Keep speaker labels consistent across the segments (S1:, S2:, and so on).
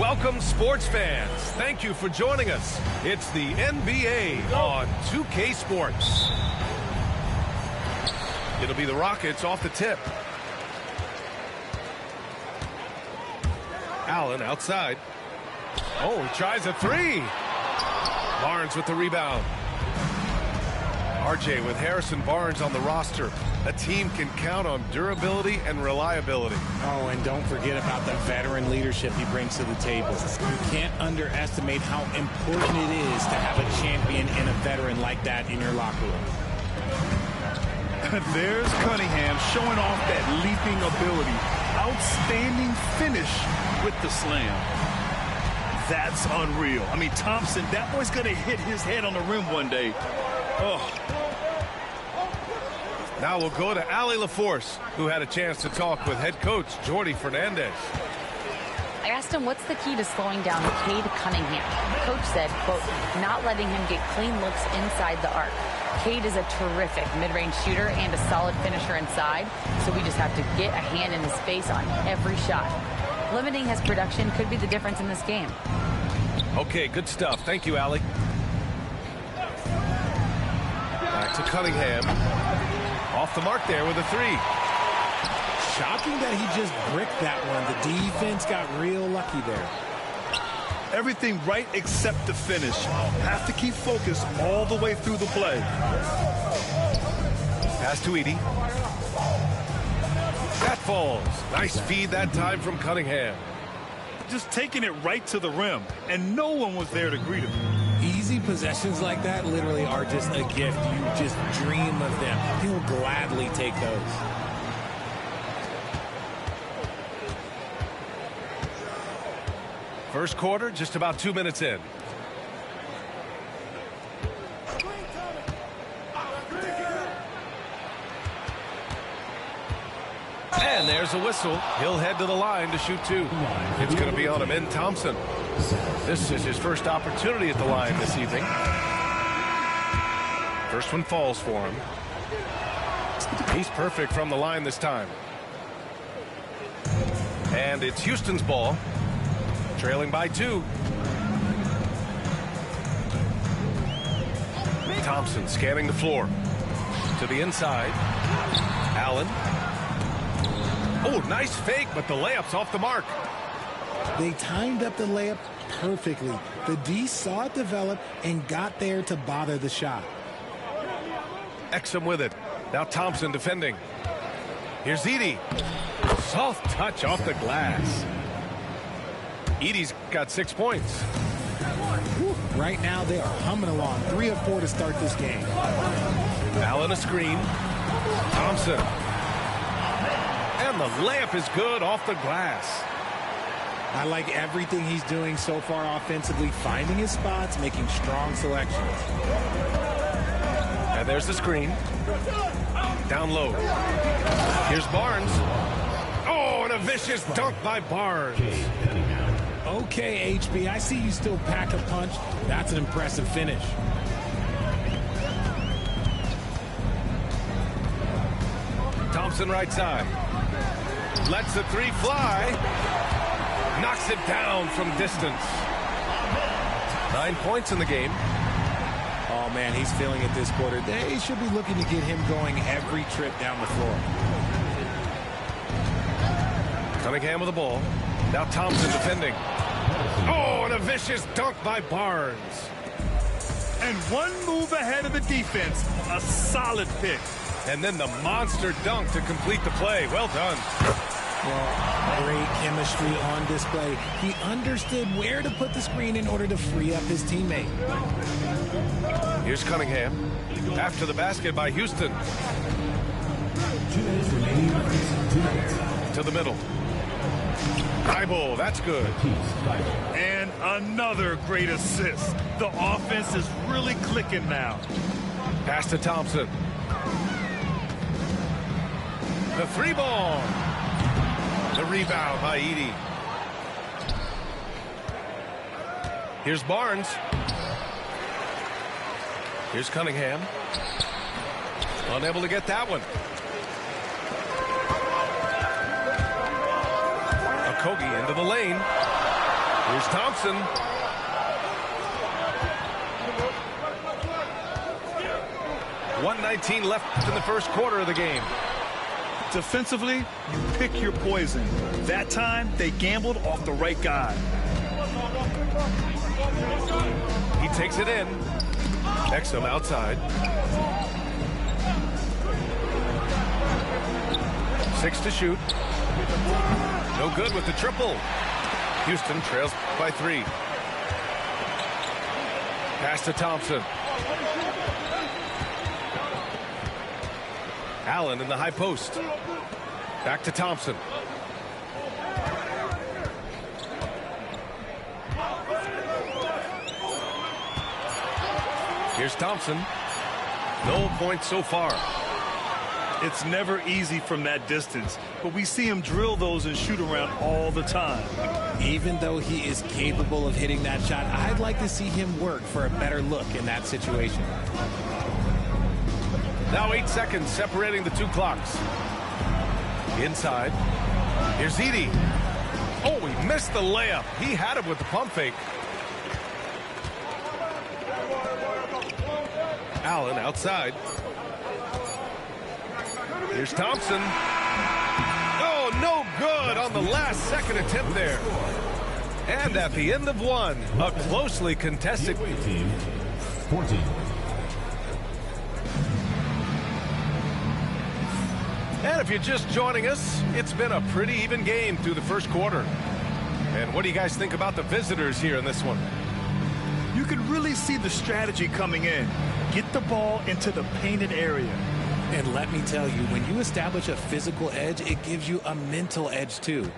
S1: Welcome, sports fans. Thank you for joining us. It's the NBA on 2K Sports. It'll be the Rockets off the tip. Allen outside. Oh, he tries a three. Barnes with the rebound. RJ with Harrison Barnes on the roster. A team can count on durability and reliability.
S2: Oh, and don't forget about the veteran leadership he brings to the table. You can't underestimate how important it is to have a champion and a veteran like that in your locker room.
S3: There's Cunningham showing off that leaping ability. Outstanding finish with the slam. That's unreal. I mean, Thompson, that boy's going to hit his head on the rim one day. Oh.
S1: Now we'll go to Allie LaForce, who had a chance to talk with head coach Jordi Fernandez.
S4: I asked him what's the key to slowing down Cade Cunningham. The coach said, quote, not letting him get clean looks inside the arc. Cade is a terrific mid-range shooter and a solid finisher inside, so we just have to get a hand in his face on every shot. Limiting his production could be the difference in this game.
S1: Okay, good stuff. Thank you, Allie. Back to Cunningham. Off the mark there with a three.
S2: Shocking that he just bricked that one. The defense got real lucky there.
S3: Everything right except the finish. Have to keep focused all the way through the play.
S1: Pass to Edey. That falls. Nice feed that time from Cunningham.
S3: Just taking it right to the rim, and no one was there to greet him.
S2: Easy possessions like that literally are just a gift. You just dream of them. He'll gladly take those.
S1: First quarter, just about 2 minutes in. And there's a whistle. He'll head to the line to shoot two. It's going to be on him in Thompson. This is his first opportunity at the line this evening. First one falls for him. He's perfect from the line this time. And it's Houston's ball. Trailing by 2. Thompson scanning the floor. To the inside. Allen. Oh, nice fake, but the layup's off the mark.
S2: They timed up the layup perfectly. The D saw it develop and got there to bother the shot.
S1: Exum with it. Now Thompson defending. Here's Edey. Soft touch off the glass. Edey's got 6 points.
S2: Right now they are humming along. 3 of 4 to start this game.
S1: Allen a screen. Thompson. And the layup is good off the glass.
S2: I like everything he's doing so far offensively, finding his spots, making strong selections.
S1: And there's the screen. Down low. Here's Barnes. Oh, and a vicious dunk by Barnes.
S2: Okay, HB, I see you still pack a punch. That's an impressive finish.
S1: Thompson right side. Lets the three fly. Knocks it down from distance. 9 points in the game.
S2: Oh, man, he's feeling it this quarter. They should be looking to get him going every trip down the floor.
S1: Cunningham with the ball. Now Thompson defending. Oh, and a vicious dunk by Barnes.
S3: And one move ahead of the defense. A solid pick.
S1: And then the monster dunk to complete the play. Well done.
S2: Well, great chemistry on display. He understood where to put the screen in order to free up his teammate.
S1: Here's Cunningham. After the basket by Houston. To the middle. Eyeball, that's good.
S3: And another great assist. The offense is really clicking now.
S1: Pass to Thompson. The three ball. The rebound by Edey. Here's Barnes. Here's Cunningham. Unable to get that one. Okogie into the lane. Here's Thompson. .119 left in the first quarter of the game.
S3: Defensively, you pick your poison. That time, they gambled off the right guy.
S1: He takes it in. Exum outside. 6 to shoot. No good with the triple. Houston trails by 3. Pass to Thompson. Allen in the high post. Back to Thompson. Here's Thompson. No points so far.
S3: It's never easy from that distance, but we see him drill those and shoot around all the time.
S2: Even though he is capable of hitting that shot, I'd like to see him work for a better look in that situation.
S1: Now 8 seconds separating the 2 clocks. Inside. Here's Edey. Oh, he missed the layup. He had it with the pump fake. Allen outside. Here's Thompson. Oh, no good on the last second attempt there. And at the end of one, a closely contested
S5: team 14.
S1: And if you're just joining us, it's been a pretty even game through the first quarter. And what do you guys think about the visitors here in this one?
S3: You can really see the strategy coming in. Get the ball into the painted area.
S2: And let me tell you, when you establish a physical edge, it gives you a mental edge too.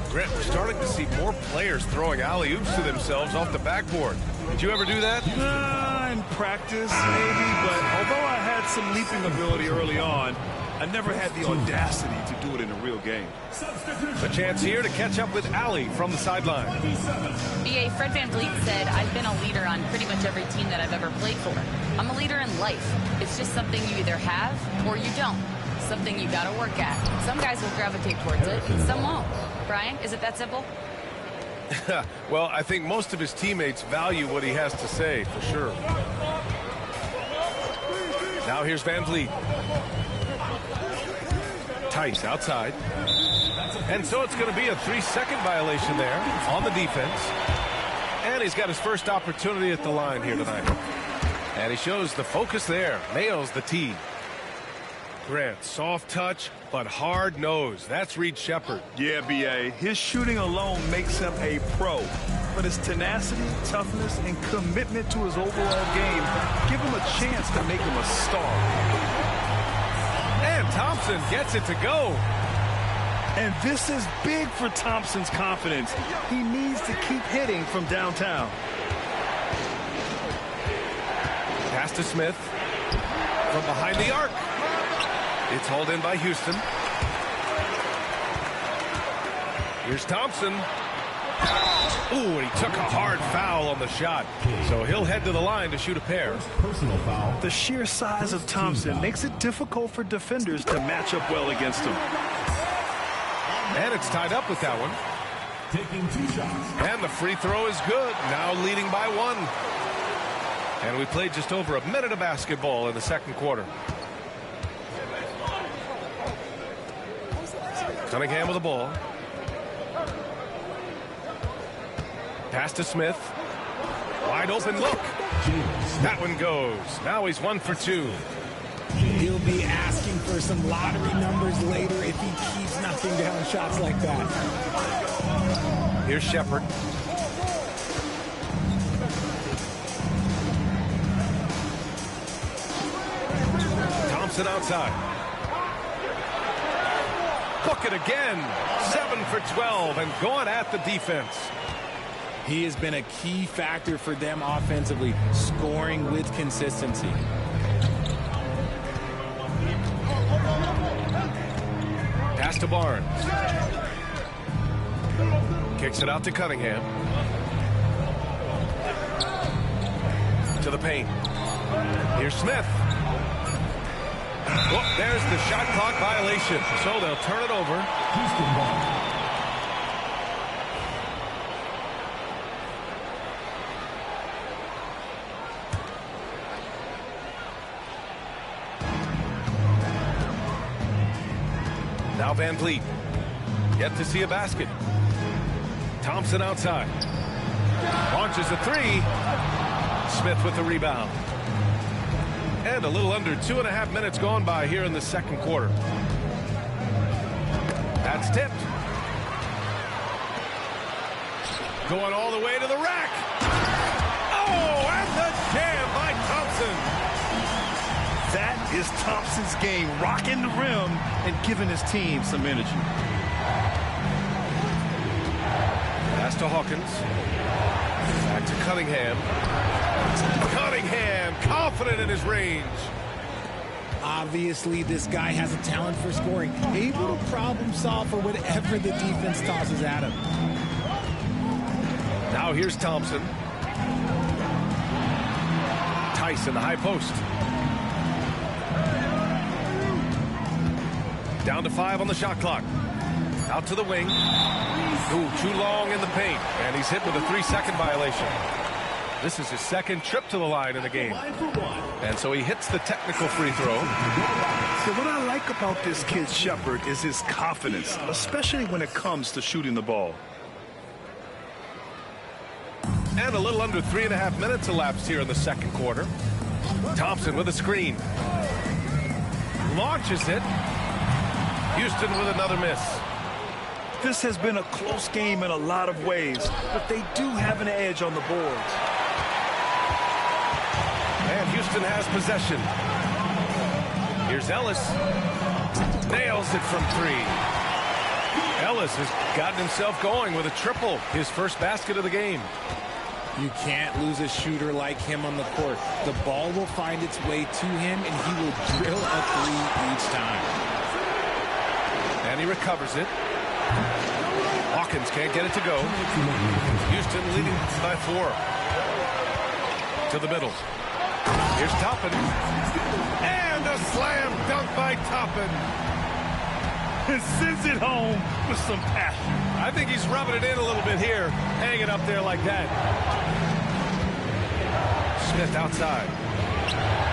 S1: Grant, we're starting to see more players throwing alley-oops to themselves off the backboard. Did you ever do that?
S3: In practice, maybe, but although I had some leaping ability early on, I never had the audacity to do it in a real game.
S1: A chance here to catch up with Allie from the sideline.
S4: BA, Fred VanVleet said, I've been a leader on pretty much every team that I've ever played for. I'm a leader in life. It's just something you either have or you don't. Something you got to work at. Some guys will gravitate towards it, and some won't. Brian, is it that simple?
S1: Well, I think most of his teammates value what he has to say, for sure. Now here's VanVleet. Tice outside. And so it's going to be a 3-second violation there on the defense. And he's got his first opportunity at the line here tonight. And he shows the focus there. Nails the tee. Grant, soft touch, but hard nose. That's Reed Shepherd.
S3: Yeah, B.A. His shooting alone makes him a pro. But his tenacity, toughness, and commitment to his overall game give him a chance to make him a star.
S1: And Thompson gets it to go.
S3: And this is big for Thompson's confidence. He needs to keep hitting from downtown.
S1: Pass to Smith. From behind the arc. It's hauled in by Houston. Here's Thompson. Ooh, and he took a hard foul on the shot. So he'll head to the line to shoot a pair.
S5: Personal foul.
S3: The sheer size of Thompson makes it difficult for defenders to match up well against him.
S1: And it's tied up with that one.
S5: Taking 2 shots.
S1: And the free throw is good. Now leading by 1. And we played just over a minute of basketball in the second quarter. Cunningham with the ball. Pass to Smith. Wide open look. That one goes. Now he's 1 for 2.
S2: He'll be asking for some lottery numbers later if he keeps knocking down shots like that.
S1: Here's Shepherd. Thompson outside. Book it again. 7 for 12 and going at the defense.
S2: He has been a key factor for them offensively, scoring with consistency.
S1: Pass to Barnes. Kicks it out to Cunningham. To the paint. Here's Smith. Oh, there's the shot clock violation. So they'll turn it over.
S5: Houston ball.
S1: Now Van Vliet. Yet to see a basket. Thompson outside. Launches a three. Smith with the rebound. And a little under 2.5 minutes gone by here in the second quarter. That's tipped. Going all the way to the rack. Oh, and the jam by Thompson.
S3: That is Thompson's game, rocking the rim and giving his team some energy.
S1: Pass to Hawkins. Back to Cunningham. Cunningham, confident in his range.
S2: Obviously, this guy has a talent for scoring, able to problem solve for whatever the defense tosses at him.
S1: Now here's Thompson. Tyson, the high post. Down to 5 on the shot clock. Out to the wing. Ooh, too long in the paint. And he's hit with a 3-second violation. This is his second trip to the line in the game. And so he hits the technical free throw.
S3: So what I like about this kid, Shepard, is his confidence, especially when it comes to shooting the ball.
S1: And a little under 3.5 minutes elapsed here in the second quarter. Thompson with a screen. Launches it. Houston with another miss.
S3: This has been a close game in a lot of ways, but they do have an edge on the boards.
S1: And Houston has possession. Here's Ellis. Nails it from 3. Ellis has gotten himself going with a triple, his first basket of the game.
S2: You can't lose a shooter like him on the court. The ball will find its way to him, and he will drill a 3 each time.
S1: And he recovers it. Hawkins can't get it to go. Houston leading by 4. To the middle. Here's Toppin. And a slam dunk by Toppin.
S3: And sends it home with some passion.
S1: I think he's rubbing it in a little bit here. Hanging up there like that. Smith outside.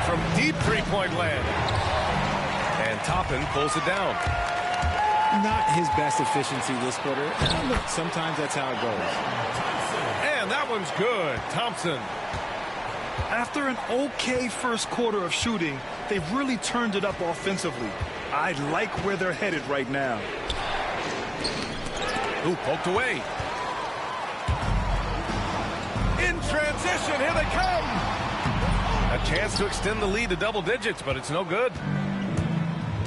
S1: From deep three-point land. And Toppin pulls it down.
S2: Not his best efficiency this quarter. Look, sometimes that's how it goes.
S1: And that one's good. Thompson.
S3: After an okay first quarter of shooting, they've really turned it up offensively. I like where they're headed right now.
S1: Ooh, poked away. In transition, here they come. A chance to extend the lead to double digits, but it's no good.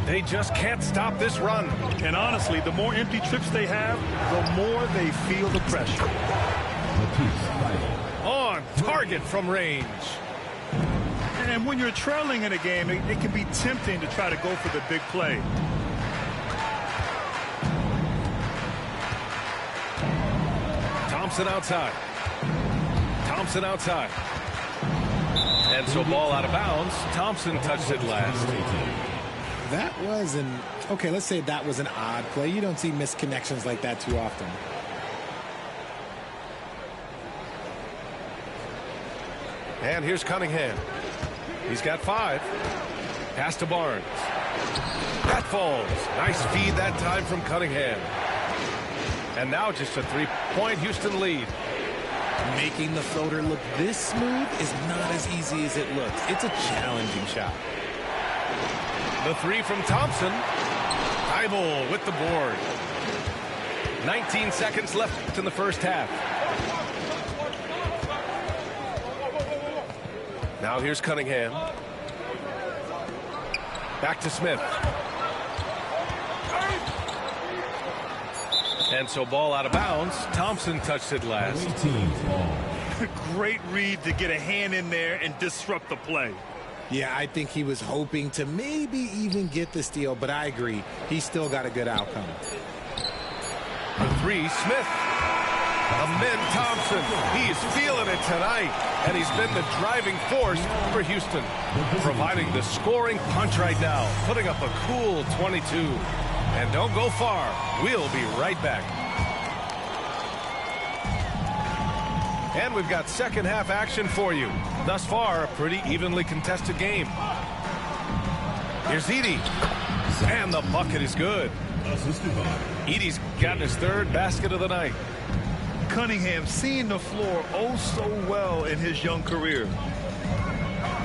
S1: They just can't stop this run.
S3: And honestly, the more empty trips they have, the more they feel the pressure.
S1: On target from range.
S3: And when you're trailing in a game, it can be tempting to try to go for the big play.
S1: Thompson outside. Thompson outside. And so ball out of bounds. Thompson touched it last.
S2: That was okay, let's say that was an odd play. You don't see missed connections like that too often.
S1: And here's Cunningham. He's got 5. Pass to Barnes. That falls. Nice feed that time from Cunningham. And now just a 3-point Houston lead.
S2: Making the floater look this smooth is not as easy as it looks. It's a challenging shot.
S1: The 3 from Thompson. Thibault with the board. 19 seconds left in the first half. Now here's Cunningham. Back to Smith. And so ball out of bounds. Thompson touched it last.
S3: Great read to get a hand in there and disrupt the play.
S2: Yeah, I think he was hoping to maybe even get the steal, but I agree. He still got a good outcome.
S1: The 3, Smith. Amin Thompson. He is feeling it tonight, and he's been the driving force for Houston, providing the scoring punch right now, putting up a cool 22. And don't go far. We'll be right back. And we've got second half action for you. Thus far, a pretty evenly contested game. Here's Edey. And the bucket is good.
S5: Assisted by
S1: Edey's gotten his third basket of the night.
S3: Cunningham seeing the floor oh so well in his young career.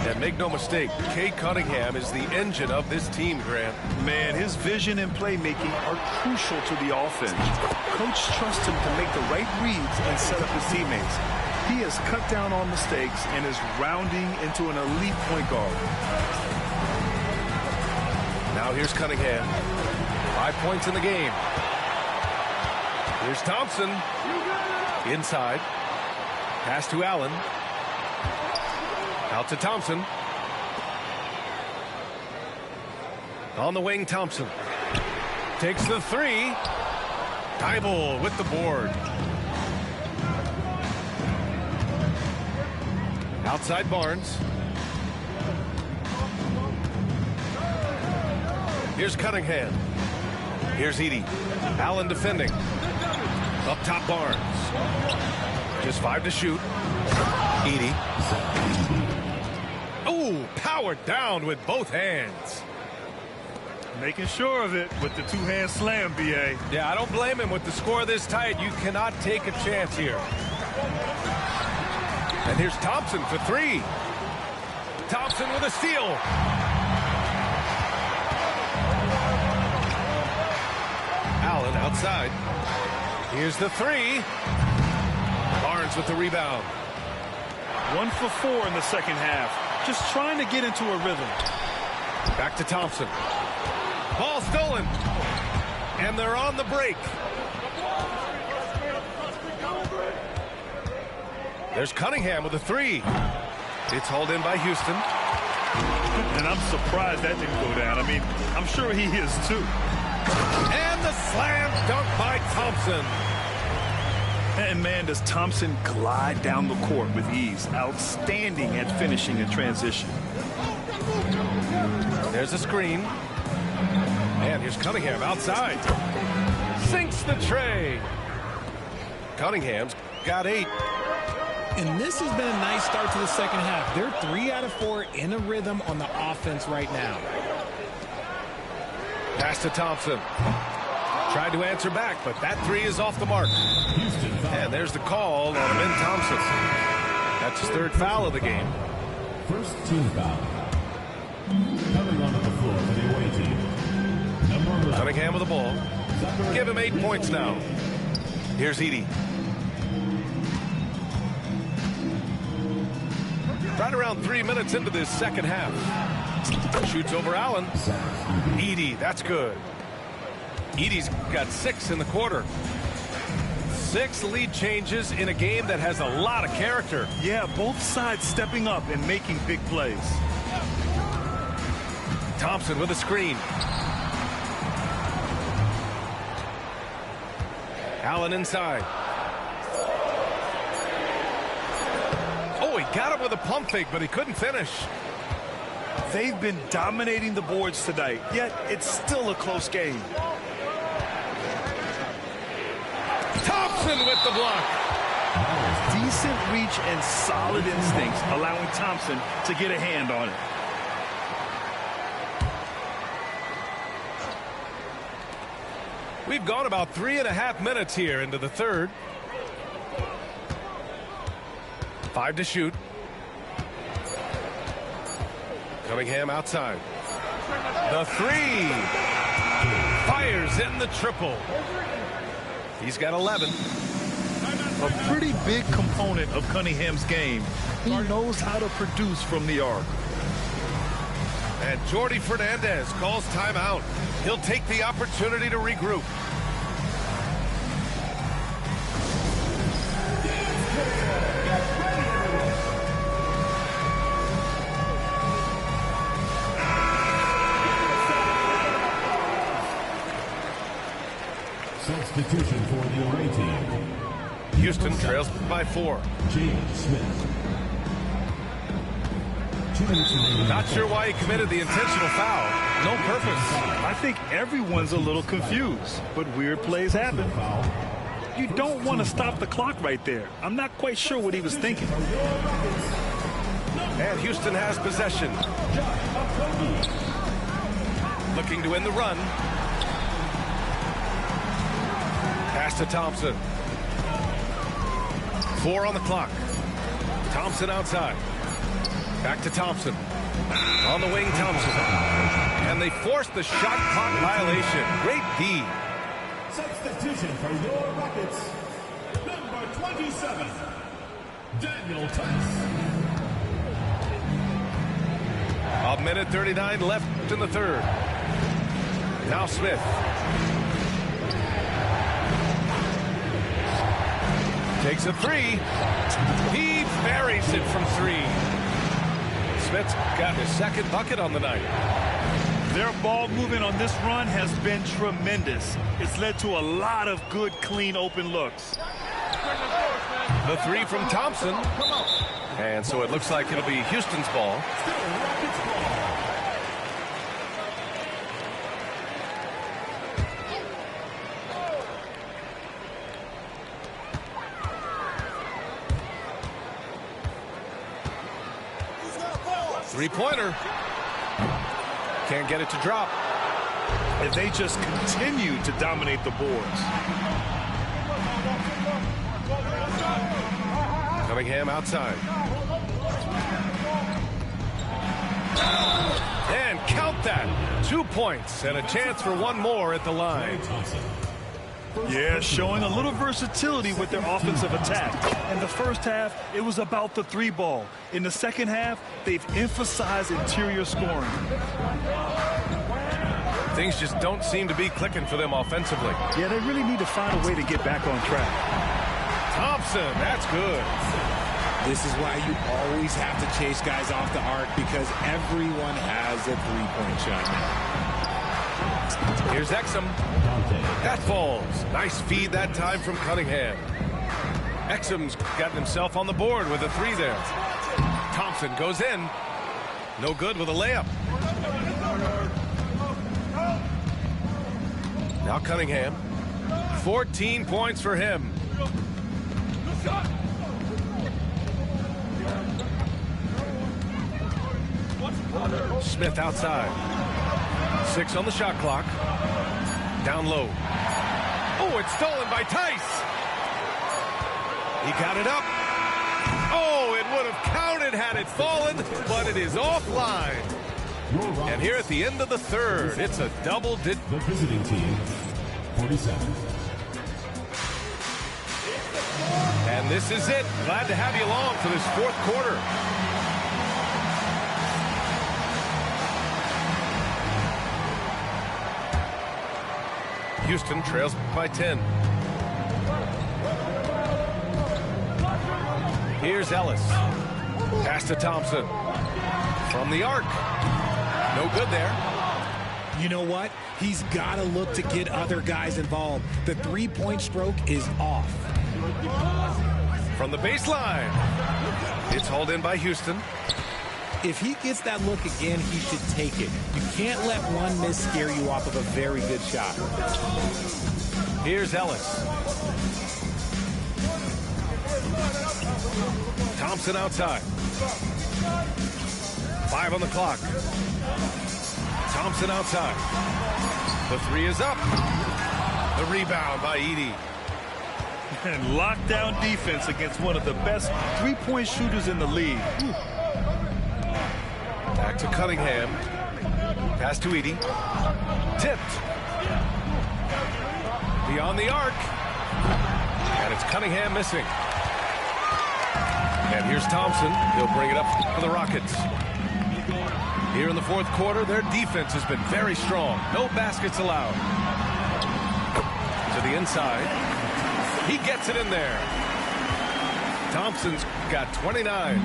S1: And make no mistake, Cade Cunningham is the engine of this team, Grant.
S3: Man, his vision and playmaking are crucial to the offense. Coach trusts him to make the right reads and set up his teammates. He has cut down on mistakes and is rounding into an elite point guard.
S1: Now here's Cunningham. 5 points in the game. Here's Thompson. Inside. Pass to Allen. Out to Thompson. On the wing, Thompson. Takes the three. Tybal with the board. Outside Barnes. Here's Cunningham. Here's Edey. Allen defending. Up top Barnes. Just 5 to shoot. Edey. Oh, powered down with both hands.
S3: Making sure of it with the two-hand slam, B.A.
S1: Yeah, I don't blame him. With the score this tight, you cannot take a chance here. And here's Thompson for 3. Thompson with a steal. Allen outside. Here's the 3. Barnes with the rebound.
S3: 1 for 4 in the second half. Just trying to get into a rhythm.
S1: Back to Thompson. Ball stolen. And they're on the break. There's Cunningham with a 3. It's hauled in by Houston.
S3: And I'm surprised that didn't go down. I mean, I'm sure he is too.
S1: And the slam dunk by Thompson.
S3: And man, does Thompson glide down the court with ease. Outstanding at finishing in transition.
S1: There's a screen. And here's Cunningham outside. Sinks the tray. Cunningham's got 8.
S2: And this has been a nice start to the second half. They're 3 out of 4 in a rhythm on the offense right now.
S1: Pass to Thompson. Tried to answer back, but that 3 is off the mark. And there's the call on Ben Thompson. That's his 3rd foul of the game.
S5: first team foul. Coming onto the floor for the away team. Number 11.
S1: Cunningham with the ball. Give him 8 points now. Here's Edey. Right around 3 minutes into this second half. Shoots over Allen. Edey, that's good. Edey's got 6 in the quarter. 6 lead changes in a game that has a lot of character.
S3: Yeah, both sides stepping up and making big plays.
S1: Thompson with a screen. Allen inside. Oh, he got him with a pump fake, but he couldn't finish.
S3: They've been dominating the boards tonight, yet it's still a close game.
S1: Thompson with the block.
S3: Decent reach and solid instincts, allowing Thompson to get a hand on it.
S1: We've gone about 3.5 minutes here into the third. 5 to shoot. Cunningham outside. The 3. Fires in the triple. He's got 11.
S3: A pretty big component of Cunningham's game. He knows how to produce from the arc.
S1: And Jordi Fernandez calls timeout. He'll take the opportunity to regroup.
S5: Substitution for the away team.
S1: Houston trails by 4.
S5: James Smith.
S1: Not sure why he committed the intentional foul. No purpose.
S3: I think everyone's a little confused, but weird plays happen. You don't want to stop the clock right there. I'm not quite sure what he was thinking.
S1: And Houston has possession. Looking to win the run. Pass to Thompson. 4 on the clock. Thompson outside. Back to Thompson. On the wing, Thompson. And they forced the shot clock violation. Great D.
S5: Substitution for your Rockets, number 27, Daniel Tice.
S1: A minute 39 left in the third. Now Smith. Takes a three. He buries it from three. Smith's got his second bucket on the night.
S3: Their ball movement on this run has been tremendous. It's led to a lot of good, clean, open looks.
S1: The three from Thompson. And so it looks like it'll be Houston's ball. Three-pointer. Can't get it to drop.
S3: And they just continue to dominate the boards.
S1: Cunningham outside. And count that. 2 points and a chance for one more at the line.
S3: Yeah, showing a little versatility with their offensive attack. In the first half, it was about the three ball. In the second half, they've emphasized interior scoring.
S1: Things just don't seem to be clicking for them offensively.
S3: Yeah, they really need to find a way to get back on track.
S1: Thompson, that's good.
S2: This is why you always have to chase guys off the arc, because everyone has a three-point shot.
S1: Here's Exum. That falls. Nice feed that time from Cunningham. Exum's gotten himself on the board with a three there. Thompson goes in. No good with a layup. Now Cunningham. 14 points for him. Smith outside. 6 on the shot clock. Down low. Oh, it's stolen by Tice. He got it up. Oh, it would have counted had it fallen, but it is offline. And here at the end of the third, it's a double-digit.
S5: The visiting team, 47.
S1: And this is it. Glad to have you along for this fourth quarter. Houston trails by 10. Here's Ellis. Pass to Thompson. From the arc. No good there.
S2: You know what? He's got to look to get other guys involved. The three-point stroke is off.
S1: From the baseline. It's hauled in by Houston.
S2: If he gets that look again, he should take it. You can't let one miss scare you off of a very good shot.
S1: Here's Ellis. Thompson outside. 5 on the clock. Thompson outside. The three is up. The rebound by Edey.
S3: And lockdown defense against one of the best three-point shooters in the league.
S1: Back to Cunningham. Pass to Edey. Tipped. Beyond the arc. And it's Cunningham missing. And here's Thompson. He'll bring it up for the Rockets. Here in the fourth quarter, their defense has been very strong. No baskets allowed. To the inside. He gets it in there. Thompson's got 29.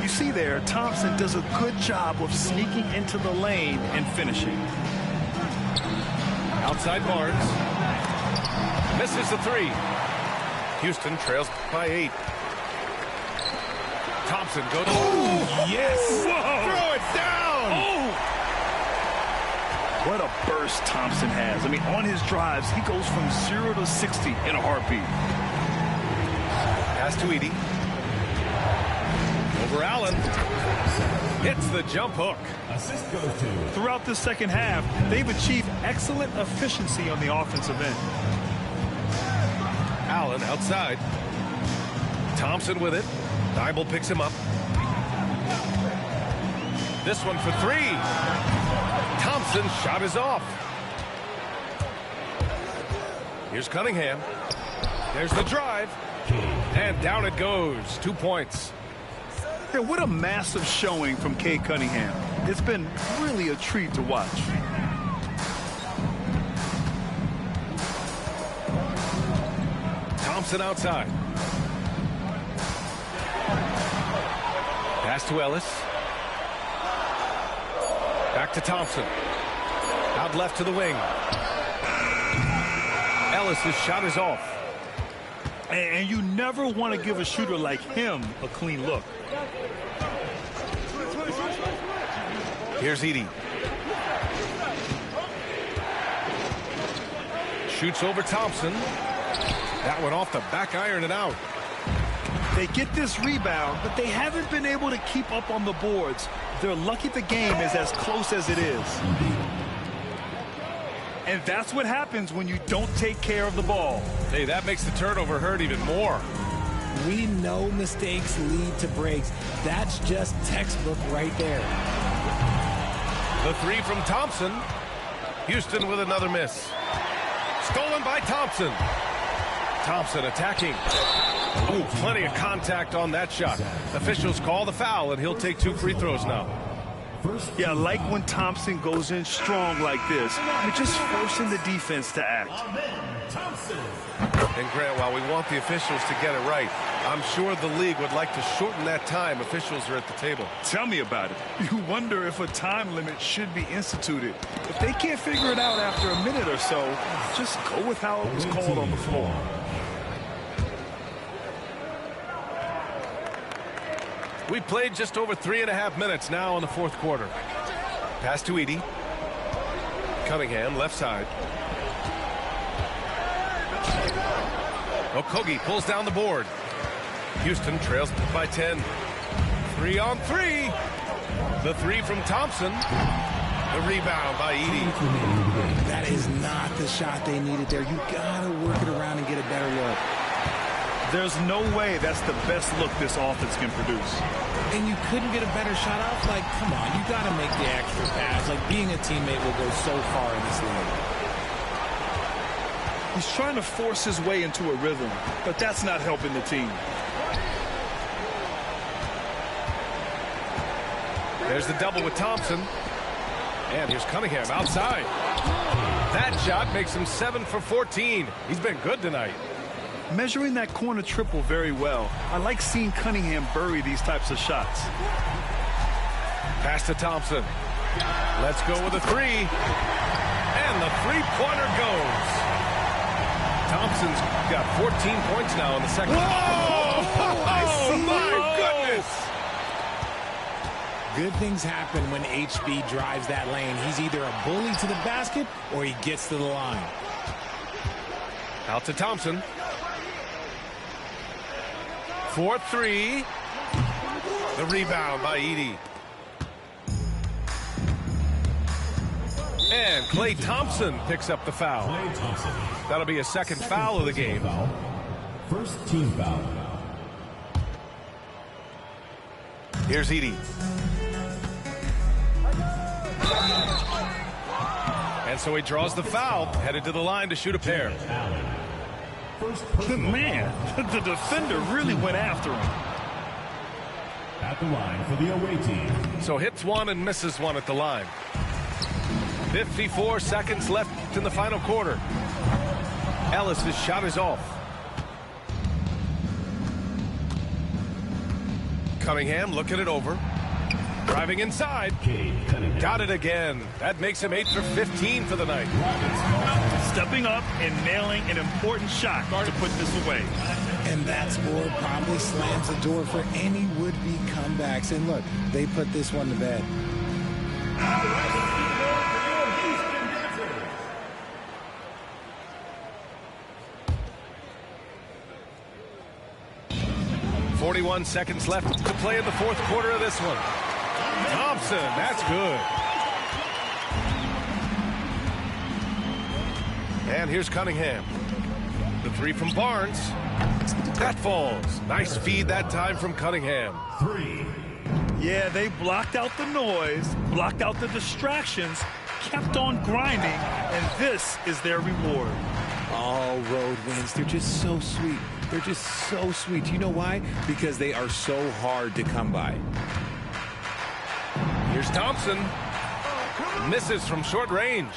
S3: You see there, Thompson does a good job of sneaking into the lane and finishing.
S1: Outside Barnes. Misses the three. Houston trails by 8. Thompson goes.
S3: Oh, yes.
S1: Whoa. Throw it down.
S3: Oh. What a burst Thompson has. I mean, on his drives, he goes from 0 to 60 in a heartbeat.
S1: Pass to Edey. Over Allen. Hits the jump hook.
S5: Assist goes to.
S3: Throughout the second half, they've achieved excellent efficiency on the offensive end.
S1: Allen outside. Thompson with it. Dybel picks him up. This one for three. Thompson's shot is off. Here's Cunningham. There's the drive. And down it goes. 2 points.
S3: Yeah, what a massive showing from Cade Cunningham. It's been really a treat to watch.
S1: Thompson outside. Pass to Ellis. Back to Thompson. Out left to the wing. Ellis' shot is off.
S3: And you never want to give a shooter like him a clean look.
S1: Here's Edey. Shoots over Thompson. That one off the back iron and out.
S3: They get this rebound, but they haven't been able to keep up on the boards. They're lucky the game is as close as it is. And that's what happens when you don't take care of the ball.
S1: Hey, that makes the turnover hurt even more.
S2: We know mistakes lead to breaks. That's just textbook right there.
S1: The three from Thompson. Houston with another miss. Stolen by Thompson. Thompson attacking. Ooh, plenty of contact on that shot. Officials call the foul, and he'll take 2 free throws now.
S3: Yeah, like when Thompson goes in strong like this, you're just forcing the defense to act.
S1: And Grant, while we want the officials to get it right, I'm sure the league would like to shorten that time officials are at the table.
S3: Tell me about it. You wonder if a time limit should be instituted. If they can't figure it out after a minute or so, just go with how it was called on the floor.
S1: We played just over 3.5 minutes now in the fourth quarter. Pass to Edey. Cunningham, left side. Okogie pulls down the board. Houston trails by 10. 3 on 3. The three from Thompson. The rebound by Edey.
S2: That is not the shot they needed there. You gotta work it around and get a better look.
S3: There's no way that's the best look this offense can produce.
S2: And you couldn't get a better shot off? Like, come on, you got to make the extra pass. Like, being a teammate will go so far in this league.
S3: He's trying to force his way into a rhythm, but that's not helping the team.
S1: There's the double with Thompson. And here's Cunningham outside. That shot makes him 7 for 14. He's been good tonight.
S3: Measuring that corner triple very well. I like seeing Cunningham bury these types of shots.
S1: Pass to Thompson. Let's go with a three. And the three-pointer goes. Thompson's got 14 points now in the second. Whoa! Oh, my goodness!
S2: Good things happen when HB drives that lane. He's either a bully to the basket or he gets to the line.
S1: Out to Thompson. 4-3. The rebound by Edey. And Klay Thompson picks up the foul. That'll be a second foul of the game.
S5: First team foul.
S1: Here's Edey. And so he draws the foul, headed to the line to shoot a pair.
S3: Man, the defender really went after him.
S5: At the line for the away team.
S1: So hits one and misses one at the line. 54 seconds left in the final quarter. Ellis' shot is off. Cunningham looking it over. Driving inside. Got it again. That makes him 8 for 15 for the night.
S3: Stepping up and nailing an important shot to put this away.
S2: And that score probably slams the door for any would-be comebacks. And look, they put this one to bed.
S1: .41 seconds left to play in the fourth quarter of this one. Thompson, that's good. And here's Cunningham. The Three from Barnes. That falls. Nice feed that time from Cunningham.
S5: 3.
S3: Yeah, they blocked out the noise, blocked out the distractions, kept on grinding, and this is their reward.
S2: All road wins. They're just so sweet. They're just so sweet. You know why? Because they are so hard to come by.
S1: Here's Thompson. Misses from short range.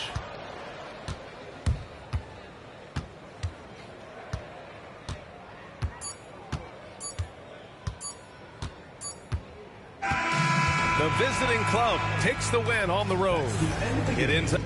S1: The visiting club takes the win on the road. It ends up